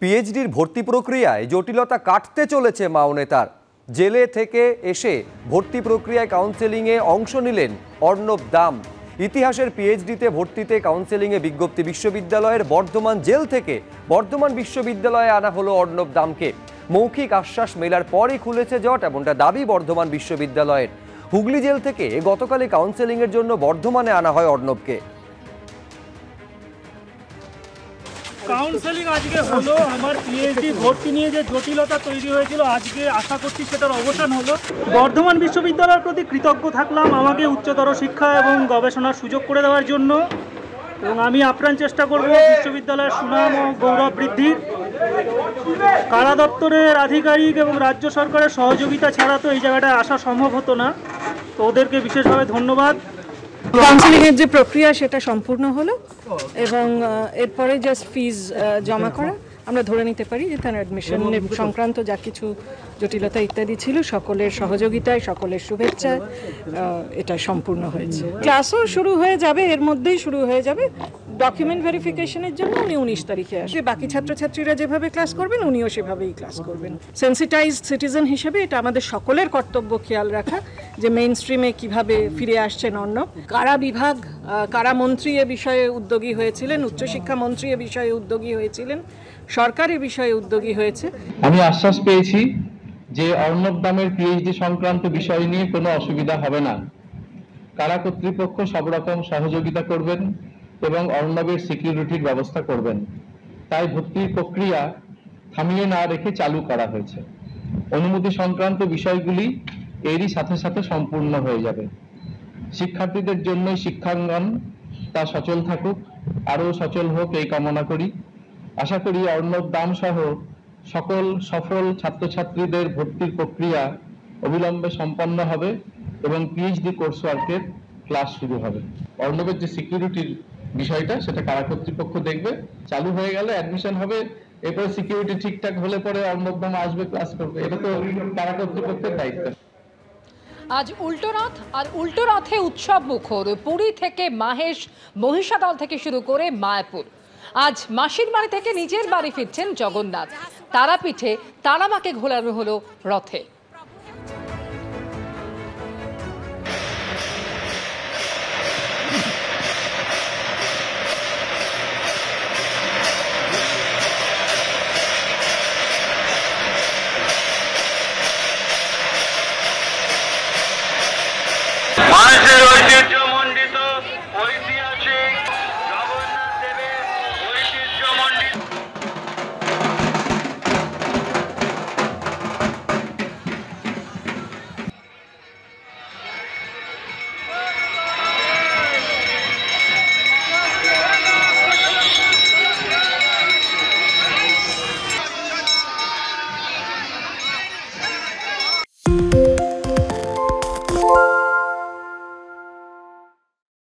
পিএইচডির ভর্তি প্রক্রিয়ায় জটিলতা কাটতে চলেছে মাও নেতার। জেলে থেকে এসে ভর্তি প্রক্রিয়ায় কাউন্সেলিংয়ে অংশ নিলেন অর্ণব দাম। ইতিহাসের পিএইচডিতে ভর্তিতে কাউন্সেলিংয়ে বিজ্ঞপ্তি বিশ্ববিদ্যালয়ের বর্ধমান জেল থেকে বর্ধমান বিশ্ববিদ্যালয়ে আনা হলো অর্ণব দামকে। মৌখিক আশ্বাস মেলার পরই খুলেছে জট, এমনটা দাবি বর্ধমান বিশ্ববিদ্যালয়ের। হুগলি জেল থেকে গতকালই কাউন্সেলিংয়ের জন্য বর্ধমানে আনা হয় অর্ণবকে। কাউন্সেলিং আজকে হলো। আমার পিএইচডি ভর্তি নিয়ে যে জটিলতা তৈরি হয়েছিল আজকে আশা করছি সেটার অবসান হলো। বর্ধমান বিশ্ববিদ্যালয়ের প্রতি কৃতজ্ঞ থাকলাম আমাকে উচ্চতর শিক্ষা এবং গবেষণার সুযোগ করে দেওয়ার জন্য, এবং আমি আপ্রাণ চেষ্টা করব বিশ্ববিদ্যালয়ের সুনাম ও গৌরব বৃদ্ধির। কারা দপ্তরের আধিকারিক এবং রাজ্য সরকারের সহযোগিতা ছাড়া তো এই জায়গাটায় আসা সম্ভব হতো না, তো ওদেরকে বিশেষভাবে ধন্যবাদ। কাউন্সেলিংয়ের যে প্রক্রিয়া সেটা সম্পূর্ণ হলো এবং এরপরে জাস্ট ফিজ জমা করা। আমরা ধরে নিতে পারি যে তার অ্যাডমিশন সংক্রান্ত যা কিছু জটিলতা ইত্যাদি ছিল সকলের সহযোগিতায়, সকলের শুভেচ্ছায় এটা সম্পূর্ণ হয়েছে। ক্লাসও শুরু হয়ে যাবে, এর মধ্যেই শুরু হয়ে যাবে। ডকুমেন্ট ভেরিফিকেশনের জন্য উনি 19 তারিখে আসবে। বাকি ছাত্রছাত্রীরা যেভাবে ক্লাস করবেন উনিও সেভাবেই ক্লাস করবেন। সেন্সিটাইজড সিটিজেন হিসেবে এটা আমাদের সকলের কর্তব্য খেয়াল রাখা যে মেইন স্ট্রিমে কীভাবে ফিরে আসছেন অর্ণব। কারা বিভাগ, কারা মন্ত্রী এ বিষয়ে উদ্যোগী হয়েছিলেন, উচ্চশিক্ষা মন্ত্রী এ বিষয়ে উদ্যোগী হয়েছিলেন, সরকার এ বিষয়ে উদ্যোগী হয়েছে। আমি আশ্বাস পেয়েছি যে অর্ণব দামের পিএইচডি সংক্রান্ত বিষয় নিয়ে কোনো অসুবিধা হবে না। কারা কর্তৃপক্ষ সব রকম সহযোগিতা করবেন এবং অর্ণবের সিকিউরিটির ব্যবস্থা করবেন। তাই ভর্তির প্রক্রিয়া থামিয়ে না রেখে চালু করা হয়েছে। অনুমতি সংক্রান্ত বিষয়গুলি এরই সাথে সাথে সম্পূর্ণ হয়ে যাবে। শিক্ষার্থীদের জন্য শিক্ষাঙ্গন তা সচল থাকুক, আরও সচল হোক এই কামনা করি। আশা করি অর্ণব দাম সহ সকল সফল ছাত্রছাত্রীদের ভর্তির প্রক্রিয়া অবিলম্বে সম্পন্ন হবে এবং পিএইচডি কোর্স ওয়ার্কের ক্লাস শুরু হবে। অর্ণবের যে সিকিউরিটির বিষয়টা সেটা কারা কর্তৃপক্ষ দেখবে। চালু হয়ে গেলে অ্যাডমিশন হবে, এরপরে সিকিউরিটি ঠিকঠাক হলে পরে অর্ণব দাম আসবে, ক্লাস করবে। এটা তো কারা কর্তৃপক্ষের দায়িত্ব। আজ উল্টোরথ, আর উল্টোরথে উৎসব মুখর। পুরী থেকে মাহেশ, মহিষাদল থেকে শুরু করে মায়াপুর। আজ মাসির বাড়ি থেকে নিজের বাড়ি ফিরছেন জগন্নাথ। তারাপীঠে তারামাকে ঘোরানো হলো রথে।